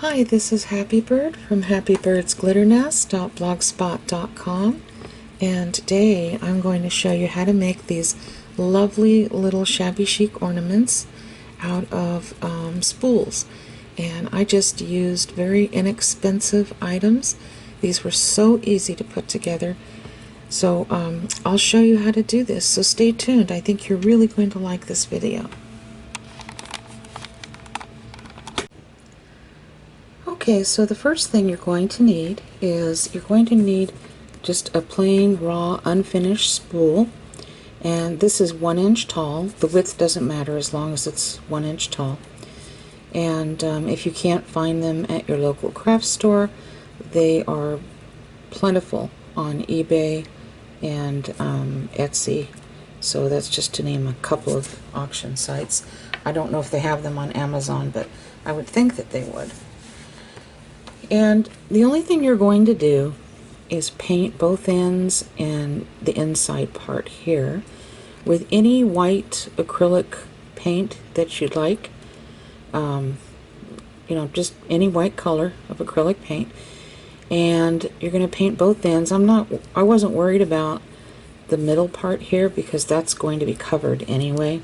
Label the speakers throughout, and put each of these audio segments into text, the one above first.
Speaker 1: Hi, this is Happy Bird from happybirdsglitternest.blogspot.com, and today I'm going to show you how to make these lovely little shabby chic ornaments out of spools. And I just used very inexpensive items. These were so easy to put together. So I'll show you how to do this, so stay tuned. I think you're really going to like this video. Okay, so the first thing you're going to need is just a plain, raw, unfinished spool. And this is 1 inch tall. The width doesn't matter as long as it's 1 inch tall. And if you can't find them at your local craft store, they are plentiful on eBay and Etsy. So that's just to name a couple of auction sites. I don't know if they have them on Amazon, but I would think that they would. And the only thing you're going to do is paint both ends and the inside part here with any white acrylic paint that you'd like. Just any white color of acrylic paint. And you're going to paint both ends. I wasn't worried about the middle part here because that's going to be covered anyway.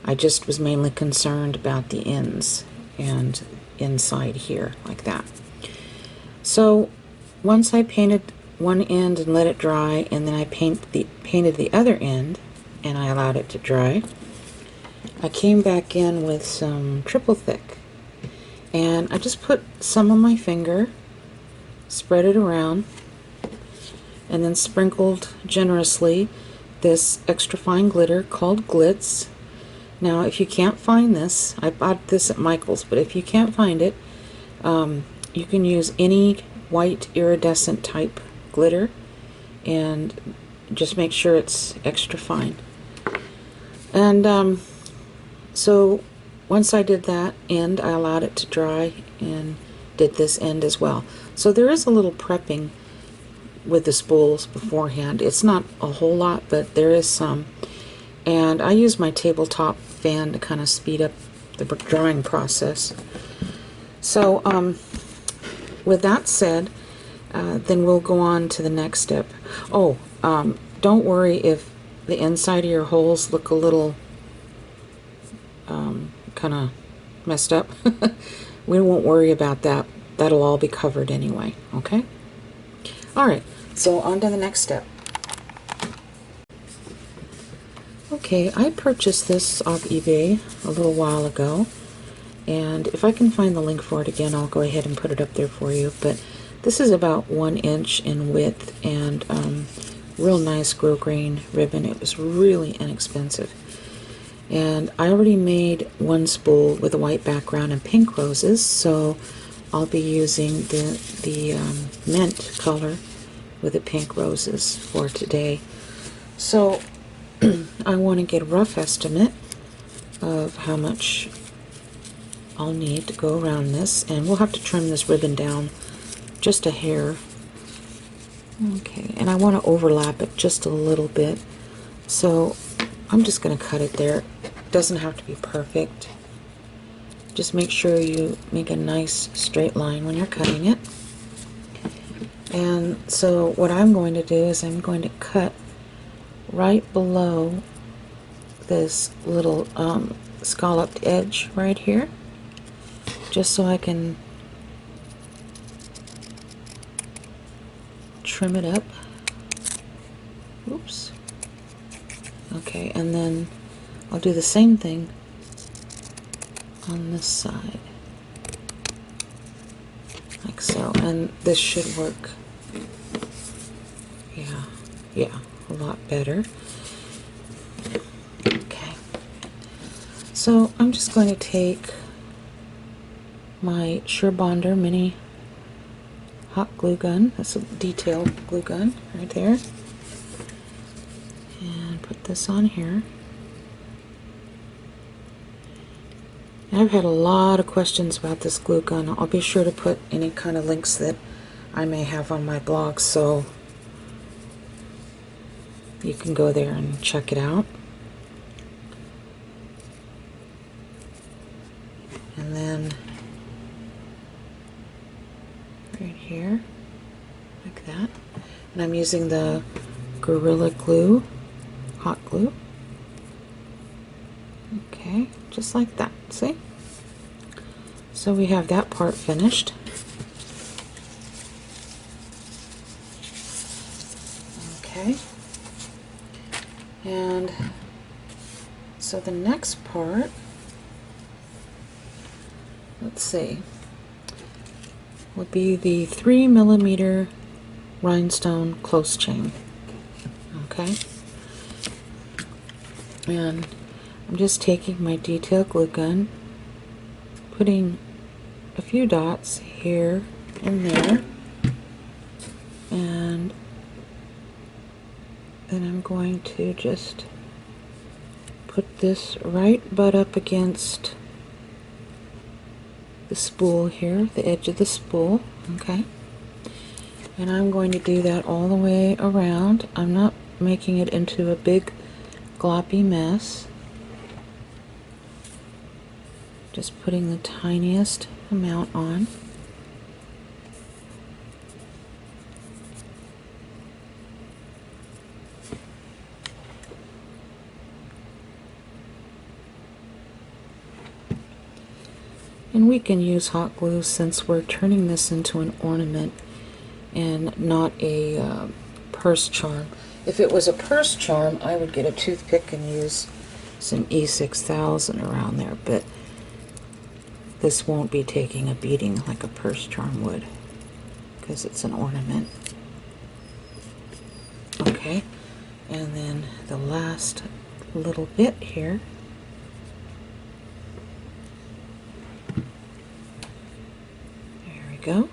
Speaker 1: I just was mainly concerned about the ends and inside here like that. So once I painted one end and let it dry, and then I painted the other end and I allowed it to dry, I came back in with some triple thick, and I just put some on my finger, spread it around, and then sprinkled generously this extra fine glitter called Glitz. Now if you can't find this, I bought this at Michael's, but if you can't find it, you can use any white iridescent type glitter, and just make sure it's extra fine. And so once I did that end, I allowed it to dry and did this end as well. So there is a little prepping with the spools beforehand. It's not a whole lot, but there is some. And I use my tabletop fan to kind of speed up the drying process. So with that said, then we'll go on to the next step. Oh, don't worry if the inside of your holes look a little kind of messed up. We won't worry about that. That'll all be covered anyway, okay? Alright, so on to the next step. Okay, I purchased this off eBay a little while ago, and if I can find the link for it again, I'll go ahead and put it up there for you. But this is about 1 inch in width, and real nice grosgrain ribbon. It was really inexpensive. And I already made one spool with a white background and pink roses, so I'll be using the mint color with the pink roses for today. So I want to get a rough estimate of how much I'll need to go around this, and we'll have to trim this ribbon down just a hair. Okay, and I want to overlap it just a little bit, so I'm just going to cut it there. It doesn't have to be perfect. Just make sure you make a nice straight line when you're cutting it. And so what I'm going to do is I'm going to cut right below this little scalloped edge right here, just so I can trim it up. Oops. Okay, and then I'll do the same thing on this side, like so, and this should work. Yeah, a lot better. Okay, so I'm just going to take my Surebonder mini hot glue gun. That's a detailed glue gun right there, and put this on here. I've had a lot of questions about this glue gun. I'll be sure to put any kind of links that I may have on my blog, so you can go there and check it out. And then right here, like that. And I'm using the Gorilla Glue, hot glue. Okay, just like that, see? So we have that part finished. Okay. And so the next part, let's see, would be the 3mm rhinestone close chain. Okay. And I'm just taking my detail glue gun, putting a few dots here and there, and then I'm going to just put this right butt up against the spool here, the edge of the spool, okay? And I'm going to do that all the way around. I'm not making it into a big gloppy mess. Just putting the tiniest amount on. And we can use hot glue since we're turning this into an ornament and not a purse charm. If it was a purse charm, I would get a toothpick and use some E6000 around there, but this won't be taking a beating like a purse charm would because it's an ornament. Okay, and then the last little bit here. There we go.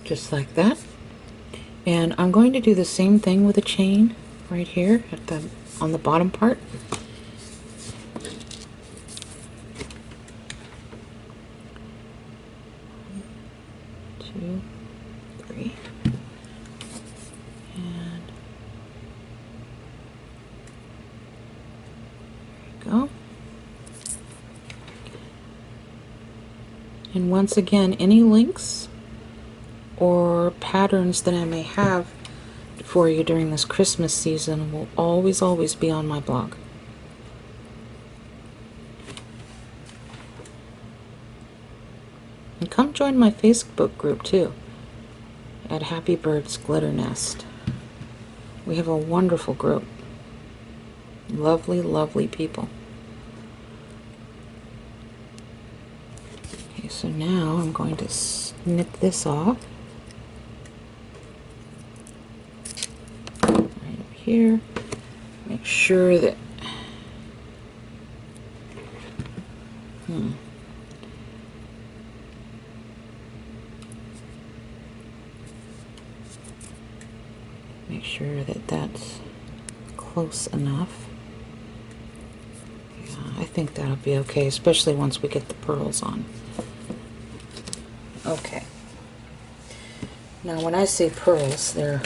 Speaker 1: Just like that. And I'm going to do the same thing with a chain right here at the on the bottom part. Two, three, and there we go. And once again, any links or patterns that I may have for you during this Christmas season will always be on my blog. And come join my Facebook group too, at Happy Birds Glitter Nest. We have a wonderful group. Lovely, lovely people. Okay, so now I'm going to snip this off. Here, make sure that make sure that that's close enough. Yeah, I think that'll be okay, especially once we get the pearls on. Okay. Now when I say pearls, they're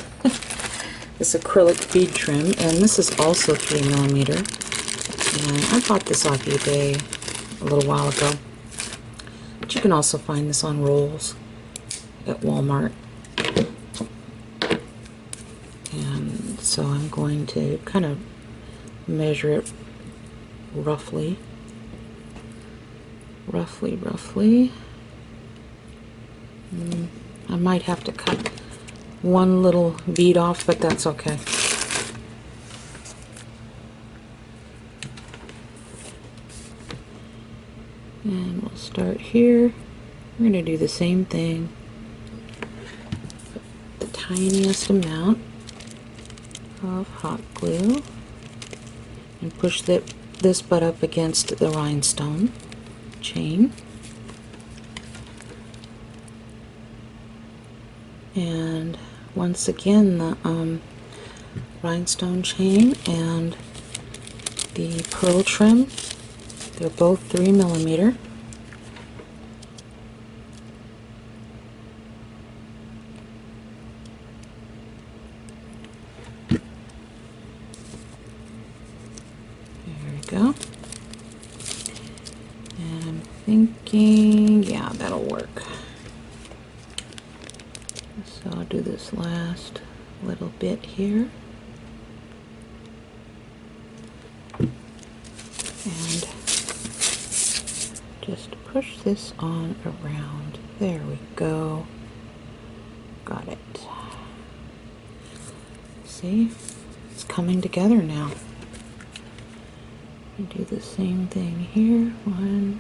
Speaker 1: this acrylic bead trim, and this is also 3mm. And I bought this off eBay a little while ago. But you can also find this on rolls at Walmart. And so I'm going to kind of measure it roughly. I might have to cut one little bead off, but that's okay. And we'll start here. We're going to do the same thing. Put the tiniest amount of hot glue and push this butt up against the rhinestone chain. And once again, the rhinestone chain and the pearl trim, they're both 3mm. There we go. And I'm thinking, yeah, that'll work. So I'll do this last little bit here. And just push this on around. There we go. Got it. See? It's coming together now. You do the same thing here. 1,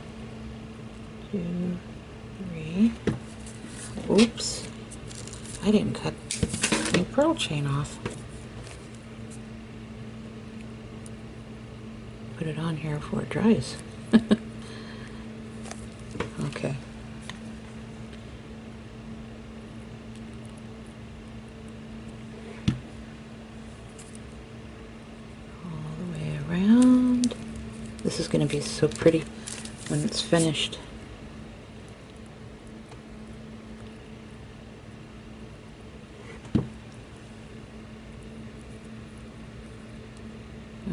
Speaker 1: 2, 3. Oops. I didn't cut the pearl chain off. Put it on here before it dries. Okay. All the way around. This is going to be so pretty when it's finished.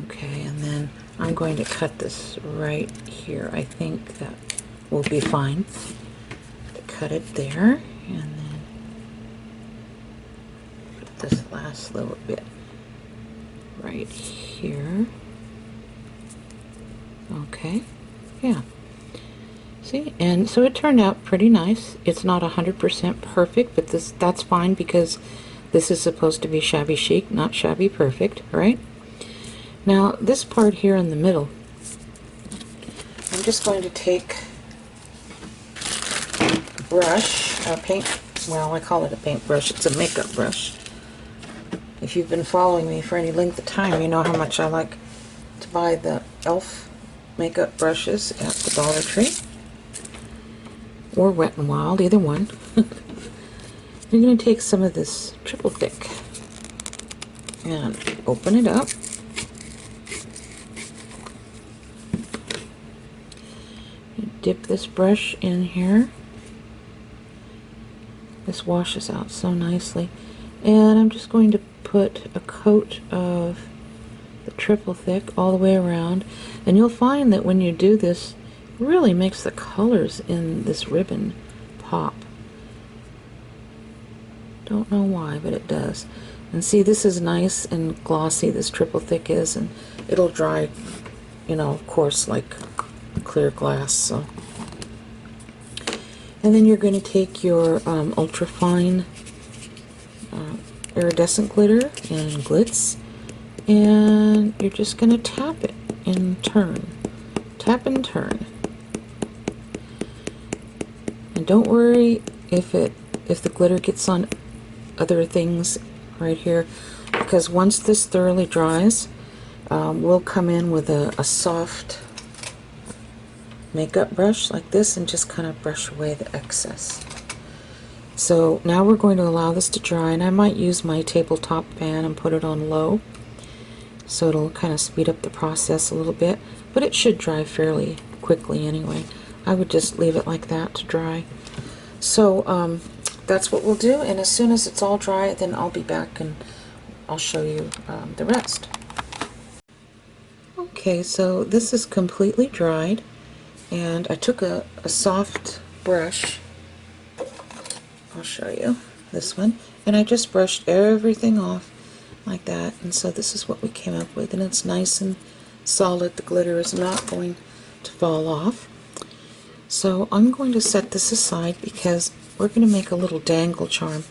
Speaker 1: Okay, and then I'm going to cut this right here. I think that will be fine. Cut it there, and then put this last little bit right here. Okay, yeah. See, and so it turned out pretty nice. It's not 100% perfect, but that's fine because this is supposed to be shabby chic, not shabby perfect, right? Now, this part here in the middle, I'm just going to take a brush, a paint, well, I call it a paintbrush, it's a makeup brush. If you've been following me for any length of time, you know how much I like to buy the e.l.f. makeup brushes at the Dollar Tree. Or Wet n Wild, either one. You're going to take some of this triple thick and open it up. Dip this brush in here. This washes out so nicely. And I'm just going to put a coat of the triple thick all the way around. And you'll find that when you do this, it really makes the colors in this ribbon pop. Don't know why, but it does. And see, this is nice and glossy, this triple thick is, and it'll dry, you know, of course, like clear glass. So, and then you're going to take your ultra fine iridescent glitter and glitz, and you're just going to tap it and turn, tap and turn. And don't worry if the glitter gets on other things right here, because once this thoroughly dries, we'll come in with a soft makeup brush like this and just kind of brush away the excess. So now we're going to allow this to dry, and I might use my tabletop fan and put it on low so it'll kind of speed up the process a little bit, but it should dry fairly quickly anyway. I would just leave it like that to dry. So that's what we'll do, and as soon as it's all dry, then I'll be back and I'll show you the rest. Okay, so this is completely dried, and I took a soft brush. I'll show you this one, and I just brushed everything off like that, and so this is what we came up with, and it's nice and solid. The glitter is not going to fall off. So I'm going to set this aside because we're going to make a little dangle charm.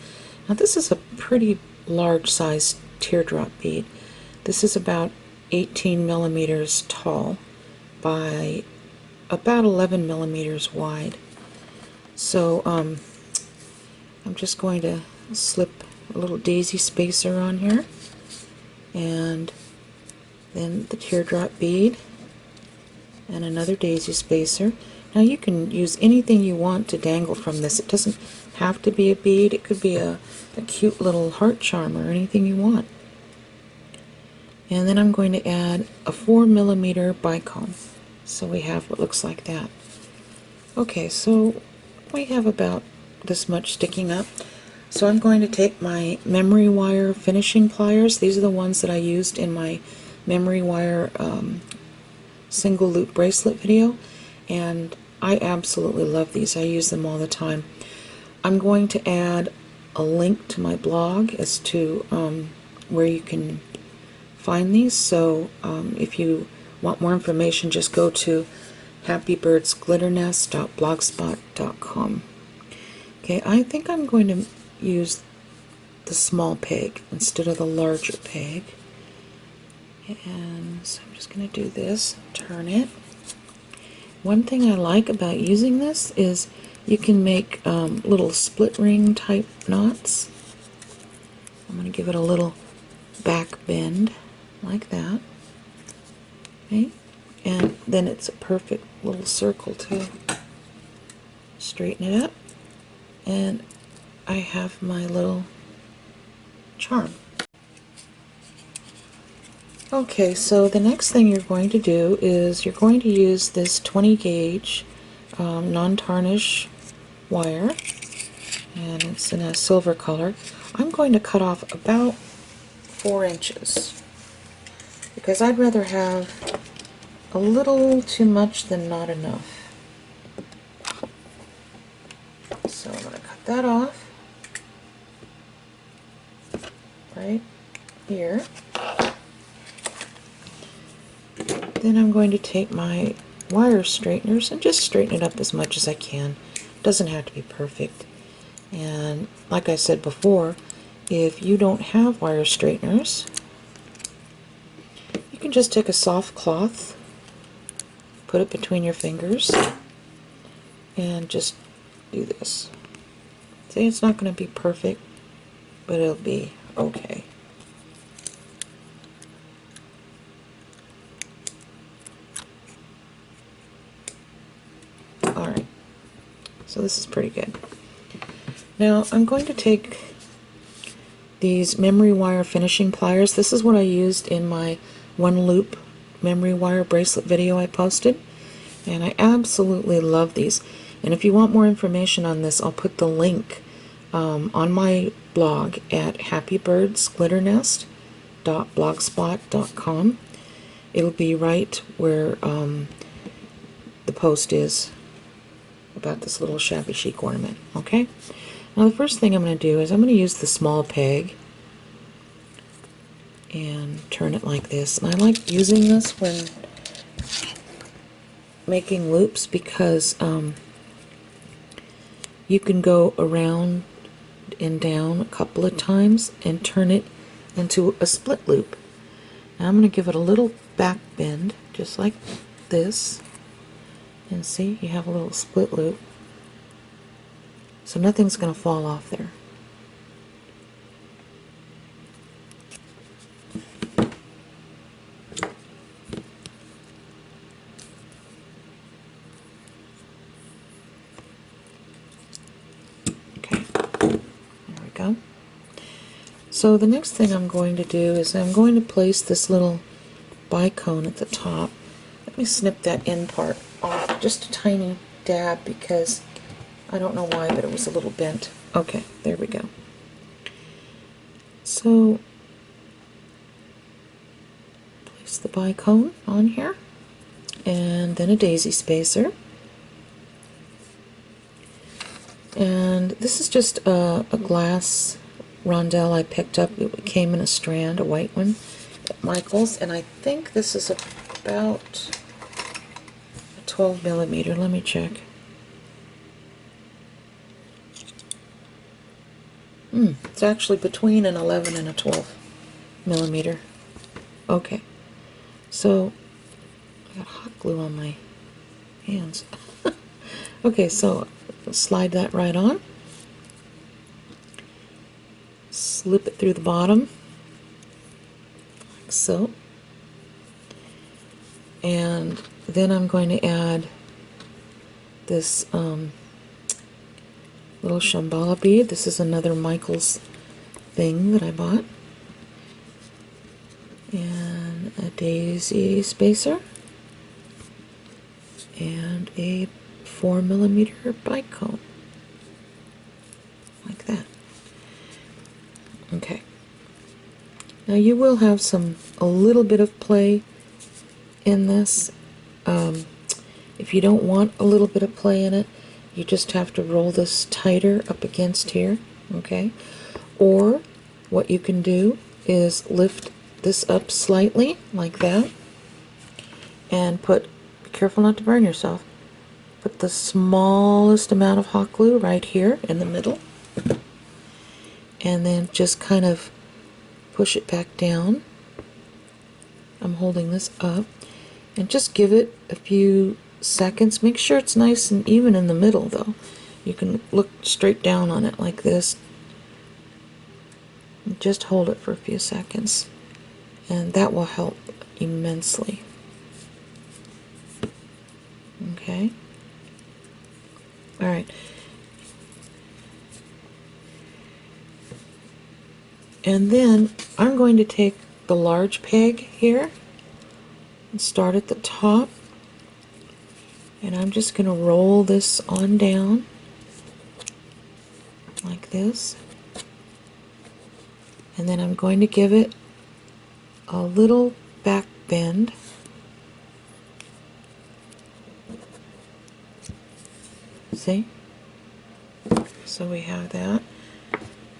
Speaker 1: Now this is a pretty large sized teardrop bead. This is about 18 millimeters tall by about 11 millimeters wide. So I'm just going to slip a little daisy spacer on here, and then the teardrop bead and another daisy spacer. Now you can use anything you want to dangle from this. It doesn't have to be a bead. It could be a cute little heart charm or anything you want. And then I'm going to add a 4 millimeter bicone. So we have what looks like that. Okay, so we have about this much sticking up. So I'm going to take my memory wire finishing pliers. These are the ones that I used in my memory wire single loop bracelet video, and I absolutely love these. I use them all the time. I'm going to add a link to my blog as to where you can find these. So if you want more information, just go to happybirdsglitternest.blogspot.com. Okay, I think I'm going to use the small peg instead of the larger peg. And so I'm just going to do this, turn it. One thing I like about using this is you can make little split ring type knots. I'm going to give it a little back bend like that. Okay, and then it's a perfect little circle to straighten it up. And I have my little charm. Okay, so the next thing you're going to do is you're going to use this 20 gauge non-tarnish wire, and it's in a silver color. I'm going to cut off about 4 inches because I'd rather have a little too much than not enough. So I'm going to cut that off right here. Then I'm going to take my wire straighteners and just straighten it up as much as I can. It doesn't have to be perfect. And like I said before, if you don't have wire straighteners, you can just take a soft cloth, put it between your fingers, and just do this. See, it's not going to be perfect, but it'll be okay. Alright, so this is pretty good. Now I'm going to take these memory wire finishing pliers. This is what I used in my one loop memory wire bracelet video I posted, and I absolutely love these. And if you want more information on this, I'll put the link on my blog at happybirdsglitternest.blogspot.com. It'll be right where the post is about this little shabby chic ornament. Okay? Now the first thing I'm going to do is I'm going to use the small peg and turn it like this. And I like using this when making loops because you can go around and down a couple of times and turn it into a split loop. Now I'm going to give it a little back bend just like this, and see, you have a little split loop, so nothing's going to fall off there. Okay, there we go. So the next thing I'm going to do is I'm going to place this little bicone at the top. Let me snip that end part off just a tiny dab because I don't know why, but it was a little bent. Okay, there we go. So place the bicone on here, and then a daisy spacer. And this is just a glass rondelle I picked up. It came in a strand, a white one, at Michael's, and I think this is about 12 millimeter. Let me check. It's actually between an 11 and a 12 millimeter. Okay, so I got hot glue on my hands. Okay, so slide that right on. Slip it through the bottom, like so. And then I'm going to add this little shambhala bead. This is another Michael's thing that I bought. And a daisy spacer. And a 4 millimeter bicone. Like that. Okay. Now you will have a little bit of play in this. If you don't want a little bit of play in it, you just have to roll this tighter up against here okay? Or what you can do is lift this up slightly like that and be careful not to burn yourself. Put the smallest amount of hot glue right here in the middle, and then just kind of push it back down. I'm holding this up, and just give it a few seconds. Make sure it's nice and even in the middle though. You can look straight down on it like this. And just hold it for a few seconds, and that will help immensely. Okay? Alright. And then I'm going to take the large peg here and start at the top, and I'm just going to roll this on down like this, and then I'm going to give it a little back bend. See? So we have that,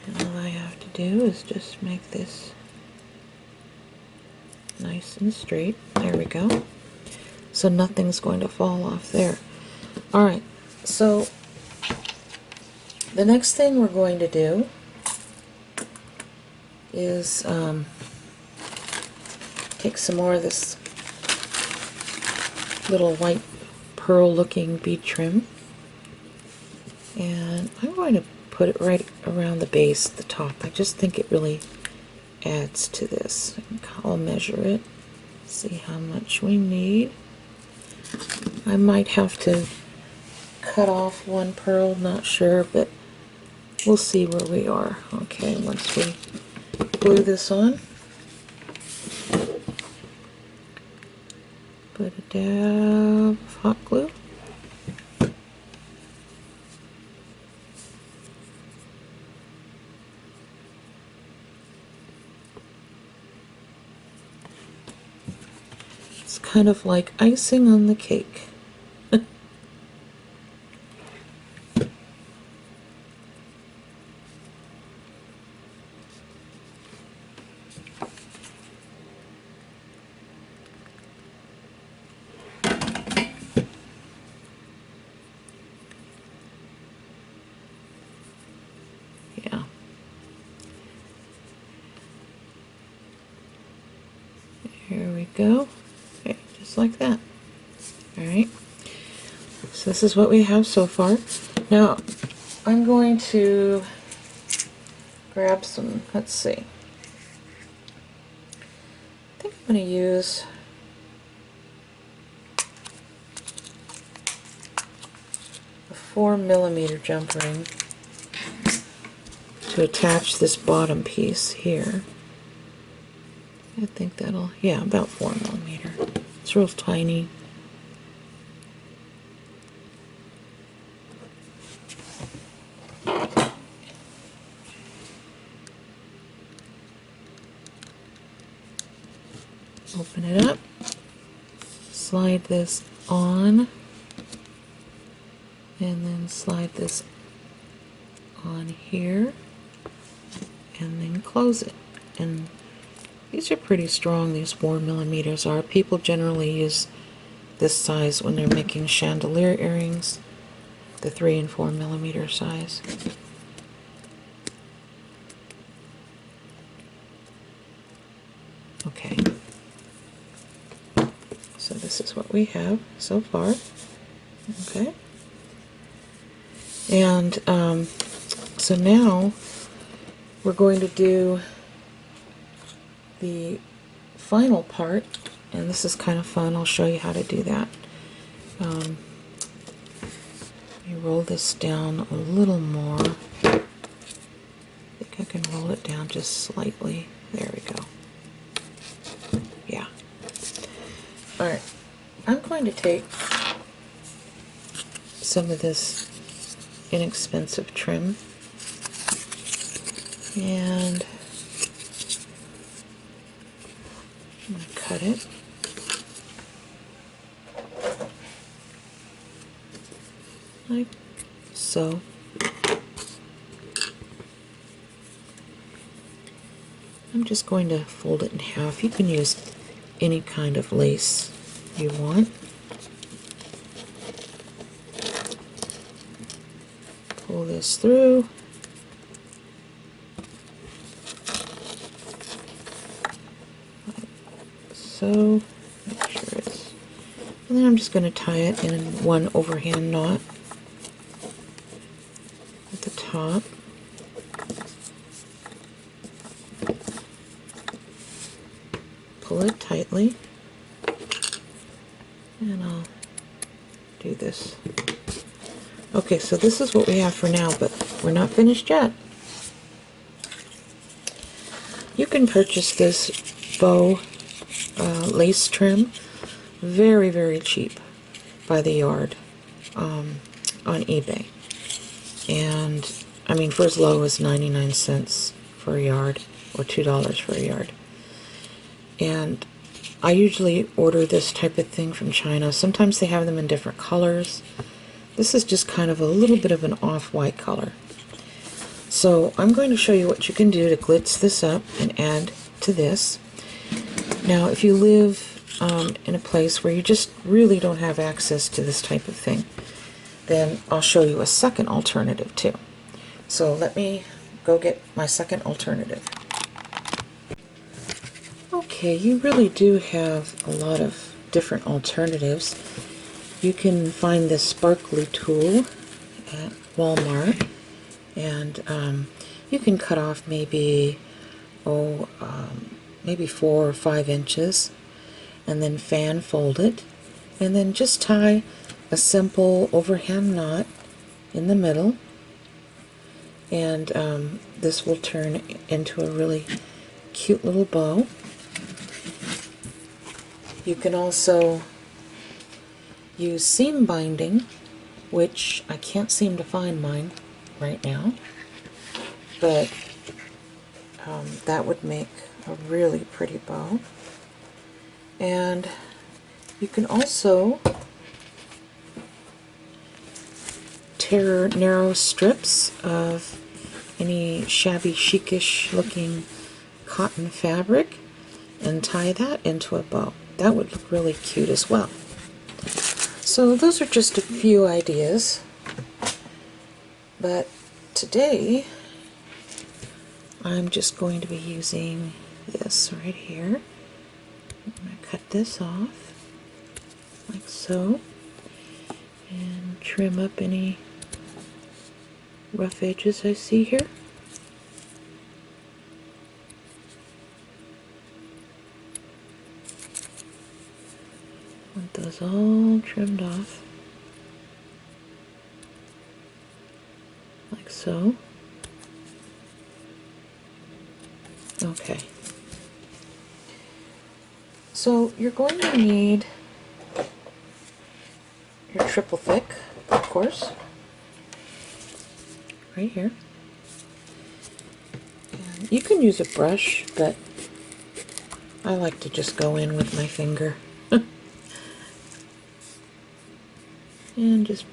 Speaker 1: and all I have to do is just make this nice and straight. There we go. So nothing's going to fall off there. Alright, so the next thing we're going to do is take some more of this little white pearl looking bead trim, and I'm going to put it right around the base at the top. I just think it really adds to this. I'll measure it, see how much we need. I might have to cut off one pearl, not sure, but we'll see where we are. Okay, once we glue this on, put a dab of hot glue. It's kind of like icing on the cake. Yeah. Here we go. Okay, just like that. Alright. So this is what we have so far. Now, I'm going to grab some, let's see. I think I'm going to use a 4mm jump ring to attach this bottom piece here. I think that'll, yeah, about 4mm. It's real tiny. Open it up, slide this on, and then slide this on here, and then close it. And these are pretty strong, these 4mm are. People generally use this size when they're making chandelier earrings, the 3 and 4mm size. Okay. So this is what we have so far. Okay. And so now we're going to do the final part, and this is kind of fun. I'll show you how to do that. You roll this down a little more. I think I can roll it down just slightly. There we go. Yeah. Alright, I'm going to take some of this inexpensive trim and I'm going to cut it. Like so. I'm just going to fold it in half. You can use any kind of lace you want. Pull this through. So, make sure it's, and then I'm just going to tie it in one overhand knot at the top. Pull it tightly, and I'll do this. Okay, so this is what we have for now, but we're not finished yet. You can purchase this bow lace trim very, very cheap by the yard on eBay. And I mean, for as low as 99 cents for a yard or $2 for a yard. And I usually order this type of thing from China. Sometimes they have them in different colors. This is just kind of a little bit of an off-white color. So I'm going to show you what you can do to glitz this up and add to this. Now, if you live in a place where you just really don't have access to this type of thing, then I'll show you a second alternative too. So let me go get my second alternative. Okay, you really do have a lot of different alternatives. You can find this sparkly tool at Walmart, and you can cut off maybe maybe 4 or 5 inches, and then fan fold it, and then just tie a simple overhand knot in the middle, and this will turn into a really cute little bow. You can also use seam binding, which I can't seem to find mine right now, but that would make a really pretty bow. And you can also tear narrow strips of any shabby chic-ish looking cotton fabric and tie that into a bow. That would look really cute as well. So those are just a few ideas, but today I'm just going to be using this right here. I'm going to cut this off like so and trim up any rough edges I see here. Want those all trimmed off like so. Okay. So you're going to need your triple thick, of course, right here. And you can use a brush, but I like to just go in with my finger. And just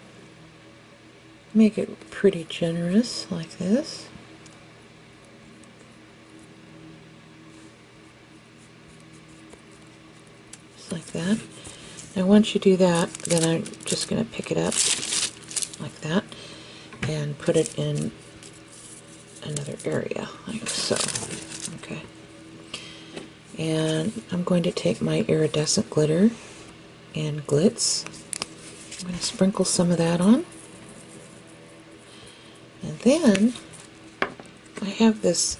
Speaker 1: make it pretty generous like this. Just like that. Now once you do that, then I'm just going to pick it up like that and put it in another area like so. Okay. And I'm going to take my iridescent glitter and glitz. I'm going to sprinkle some of that on. And then I have this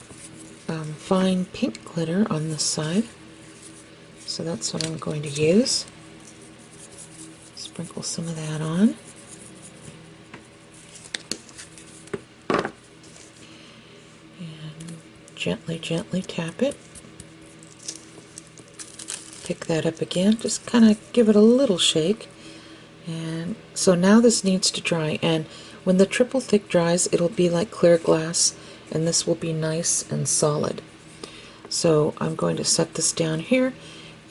Speaker 1: fine pink glitter on this side. So that's what I'm going to use. Sprinkle some of that on. And gently, gently tap it. Pick that up again. Just kind of give it a little shake. And so now this needs to dry, and when the triple thick dries, it'll be like clear glass, and this will be nice and solid. So I'm going to set this down here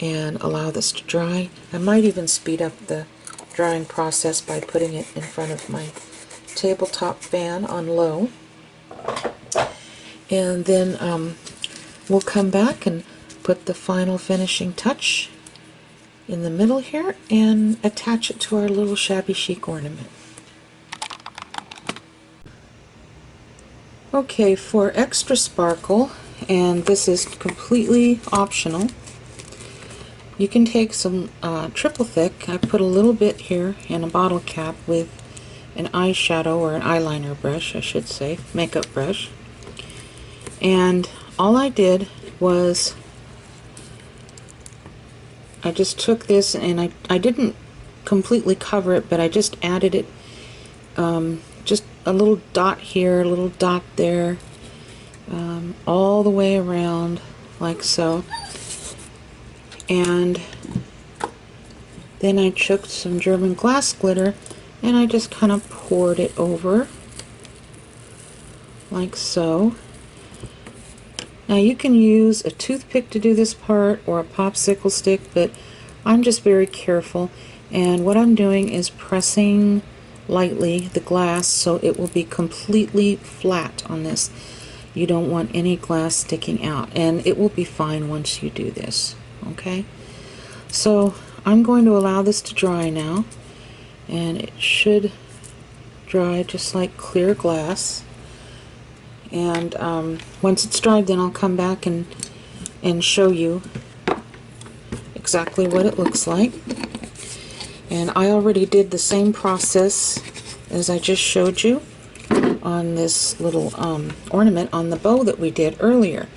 Speaker 1: and allow this to dry. I might even speed up the drying process by putting it in front of my tabletop fan on low. And then we'll come back and put the final finishing touch in the middle here and attach it to our little Shabby Chic ornament. Okay, for extra sparkle, and this is completely optional, you can take some triple thick. I put a little bit here in a bottle cap with an eyeshadow or an eyeliner brush, I should say, makeup brush. And all I did was I just took this and I didn't completely cover it, but I just added it, just a little dot here, a little dot there, all the way around like so. And then I took some German glass glitter and I just kind of poured it over like so. Now you can use a toothpick to do this part or a popsicle stick, but I'm just very careful, and what I'm doing is pressing lightly the glass so it will be completely flat on this. You don't want any glass sticking out, and it will be fine once you do this. Okay, so I'm going to allow this to dry now, and it should dry just like clear glass. And once it's dried, then I'll come back and show you exactly what it looks like. And I already did the same process as I just showed you on this little ornament on the bow that we did earlier.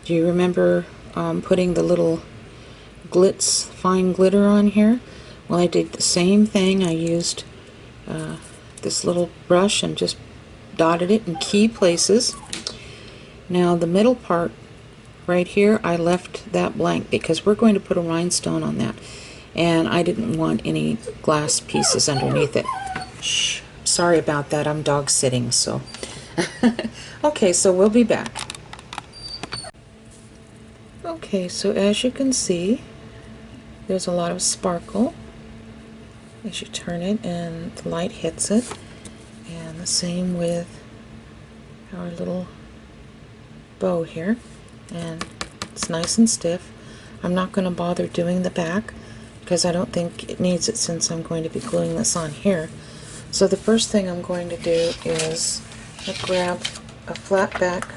Speaker 1: Do you remember putting the little glitz, fine glitter on here? Well, I did the same thing. I used this little brush and just dotted it in key places. Now the middle part right here, I left that blank because we're going to put a rhinestone on that, and I didn't want any glass pieces underneath it. Shh, sorry about that, I'm dog sitting, so. Okay, so we'll be back. Okay, so as you can see, there's a lot of sparkle as you turn it and the light hits it. And the same with our little bow here, and it's nice and stiff. I'm not going to bother doing the back because I don't think it needs it since I'm going to be gluing this on here. So the first thing I'm going to do is grab a flat back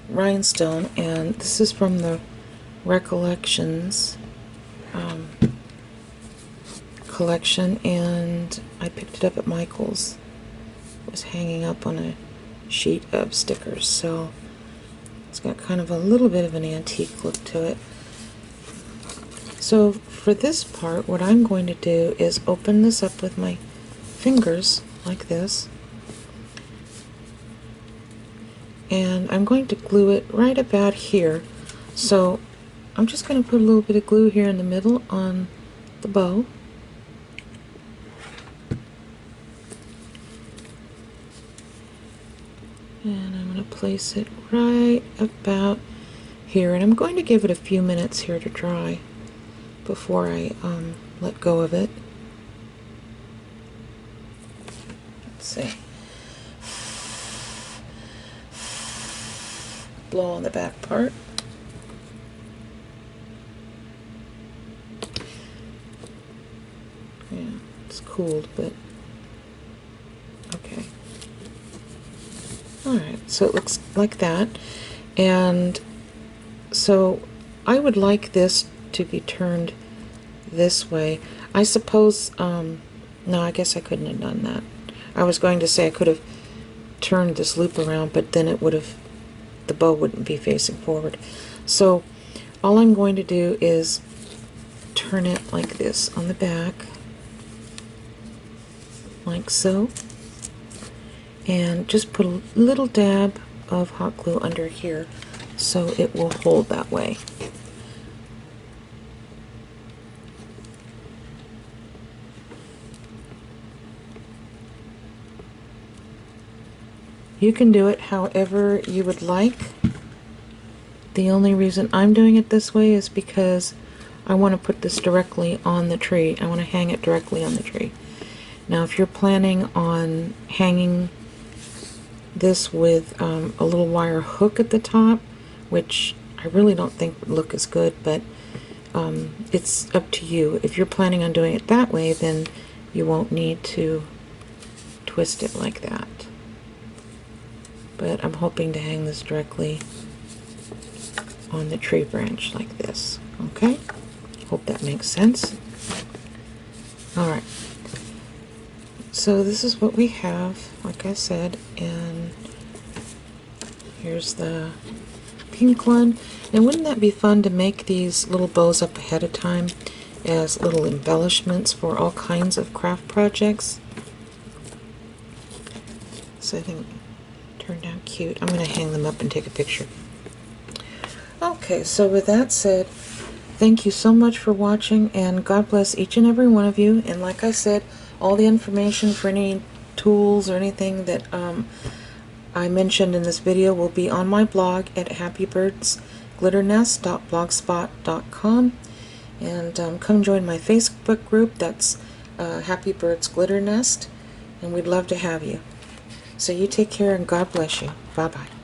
Speaker 1: rhinestone, and this is from the Recollections collection, and I picked it up at Michael's. It was hanging up on a sheet of stickers, so it's got kind of a little bit of an antique look to it. So for this part, what I'm going to do is open this up with my fingers like this, and I'm going to glue it right about here. So I'm just going to put a little bit of glue here in the middle on the bow. And I'm going to place it right about here, and I'm going to give it a few minutes here to dry before I let go of it. Let's see. Blow on the back part. Yeah, it's cooled, but okay. Alright, so it looks like that, and so I would like this to be turned this way. I suppose, no, I guess I couldn't have done that. I was going to say I could have turned this loop around, but then it would have, the bow wouldn't be facing forward. So all I'm going to do is turn it like this on the back, like so. And just put a little dab of hot glue under here so it will hold that way. You can do it however you would like. The only reason I'm doing it this way is because I want to put this directly on the tree. I want to hang it directly on the tree. Now if you're planning on hanging this with a little wire hook at the top, which I really don't think would look as good, but it's up to you. If you're planning on doing it that way, then you won't need to twist it like that. But I'm hoping to hang this directly on the tree branch like this. Okay? Hope that makes sense. Alright. So this is what we have, like I said, and here's the pink one. And wouldn't that be fun to make these little bows up ahead of time as little embellishments for all kinds of craft projects? So I think it turned out cute. I'm going to hang them up and take a picture. Okay, so with that said, thank you so much for watching, and God bless each and every one of you. And like I said, all the information for any tools or anything that I mentioned in this video will be on my blog at happybirdsglitternest.blogspot.com. And come join my Facebook group. That's Happy Birds Glitter Nest, and we'd love to have you. So you take care and God bless you. Bye-bye.